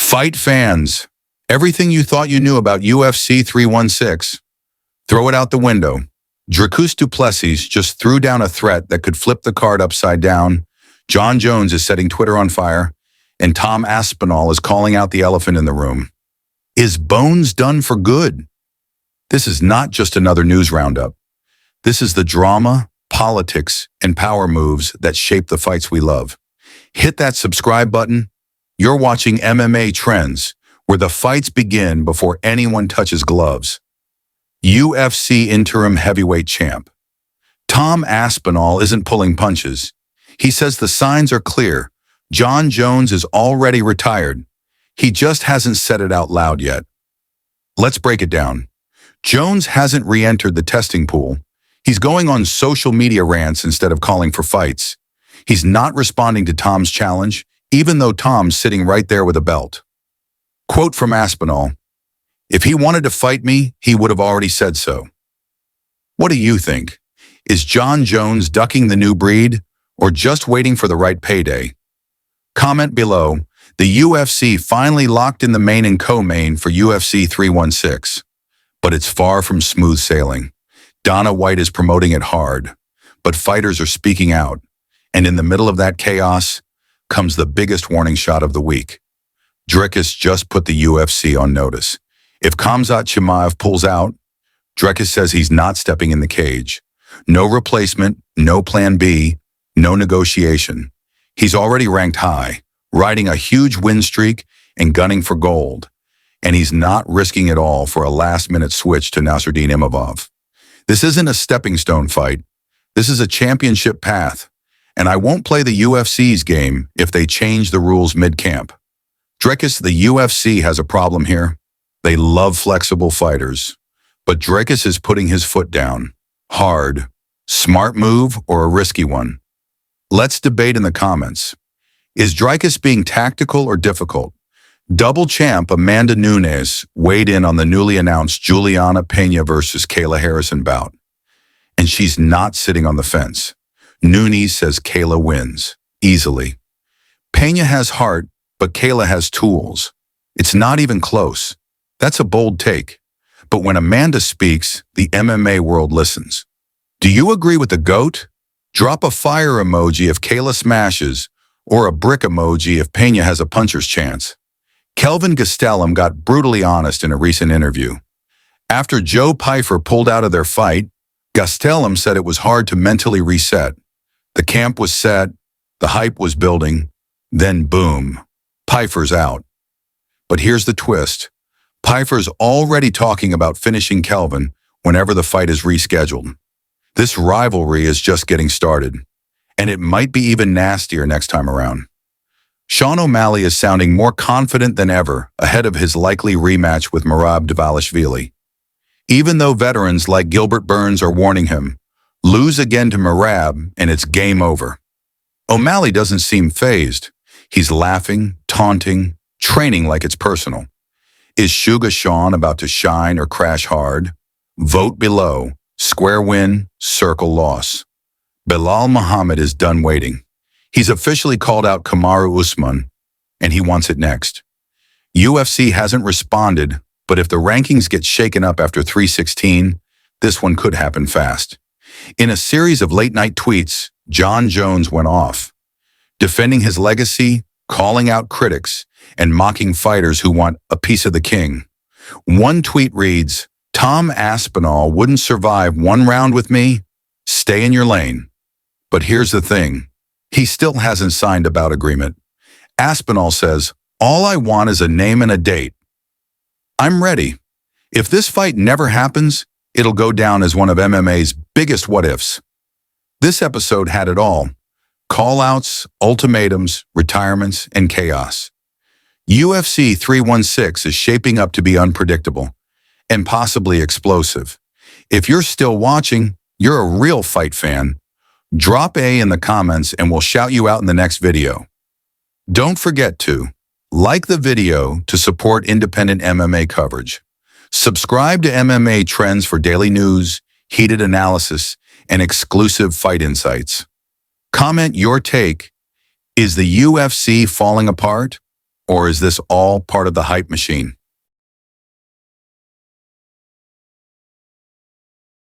Fight fans, everything you thought you knew about UFC 316, throw it out the window. Dricus du Plessis just threw down a threat that could flip the card upside down. Jon Jones is setting Twitter on fire, and Tom Aspinall is calling out the elephant in the room. Is Bones done for good? This is not just another news roundup. This is the drama, politics, and power moves that shape the fights we love. Hit that subscribe button. You're watching MMA Trends, where the fights begin before anyone touches gloves. UFC interim heavyweight champ. Tom Aspinall isn't pulling punches. He says the signs are clear. Jon Jones is already retired. He just hasn't said it out loud yet. Let's break it down. Jones hasn't re-entered the testing pool. He's going on social media rants instead of calling for fights. He's not responding to Tom's challenge, even though Tom's sitting right there with a belt. Quote from Aspinall, "If he wanted to fight me, he would have already said so." What do you think? Is Jon Jones ducking the new breed or just waiting for the right payday? Comment below. The UFC finally locked in the main and co-main for UFC 316, but it's far from smooth sailing. Dana White is promoting it hard, but fighters are speaking out, and in the middle of that chaos comes the biggest warning shot of the week. Dricus just put the UFC on notice. If Khamzat Chimaev pulls out, Dricus says he's not stepping in the cage. No replacement, no plan B, no negotiation. He's already ranked high, riding a huge win streak and gunning for gold. And he's not risking it all for a last-minute switch to Nasruddin Imavov. This isn't a stepping stone fight. This is a championship path. And I won't play the UFC's game if they change the rules mid-camp. Dricus, the UFC has a problem here. They love flexible fighters. But Dricus is putting his foot down. Hard. Smart move or a risky one? Let's debate in the comments. Is Dricus being tactical or difficult? Double champ Amanda Nunes weighed in on the newly announced Juliana Pena versus Kayla Harrison bout. And she's not sitting on the fence. Nunes says Kayla wins, easily. Pena has heart, but Kayla has tools. It's not even close. That's a bold take. But when Amanda speaks, the MMA world listens. Do you agree with the GOAT? Drop a fire emoji if Kayla smashes, or a brick emoji if Pena has a puncher's chance. Kelvin Gastelum got brutally honest in a recent interview. After Joe Pyfer pulled out of their fight, Gastelum said it was hard to mentally reset. The camp was set, the hype was building, then boom, Pyfer's out. But here's the twist. Pyfer's already talking about finishing Kelvin whenever the fight is rescheduled. This rivalry is just getting started, and it might be even nastier next time around. Sean O'Malley is sounding more confident than ever ahead of his likely rematch with Merab Dvalishvili. Even though veterans like Gilbert Burns are warning him, lose again to Merab and it's game over. O'Malley doesn't seem fazed. He's laughing, taunting, training like it's personal. Is Suga Sean about to shine or crash hard? Vote below. Square win, circle loss. Bilal Muhammad is done waiting. He's officially called out Kamaru Usman, and he wants it next. UFC hasn't responded, but if the rankings get shaken up after 316, this one could happen fast. In a series of late-night tweets, Jon Jones went off, defending his legacy, calling out critics, and mocking fighters who want a piece of the king. One tweet reads, "Tom Aspinall wouldn't survive one round with me. Stay in your lane." But here's the thing. He still hasn't signed a bout agreement. Aspinall says, "All I want is a name and a date." I'm ready. If this fight never happens, it'll go down as one of MMA's biggest what-ifs. This episode had it all. Call-outs, ultimatums, retirements, and chaos. UFC 316 is shaping up to be unpredictable and possibly explosive. If you're still watching, you're a real fight fan. Drop A in the comments and we'll shout you out in the next video. Don't forget to like the video to support independent MMA coverage. Subscribe to MMA Trends for daily news, heated analysis, and exclusive fight insights. Comment your take. Is the UFC falling apart? Or is this all part of the hype machine?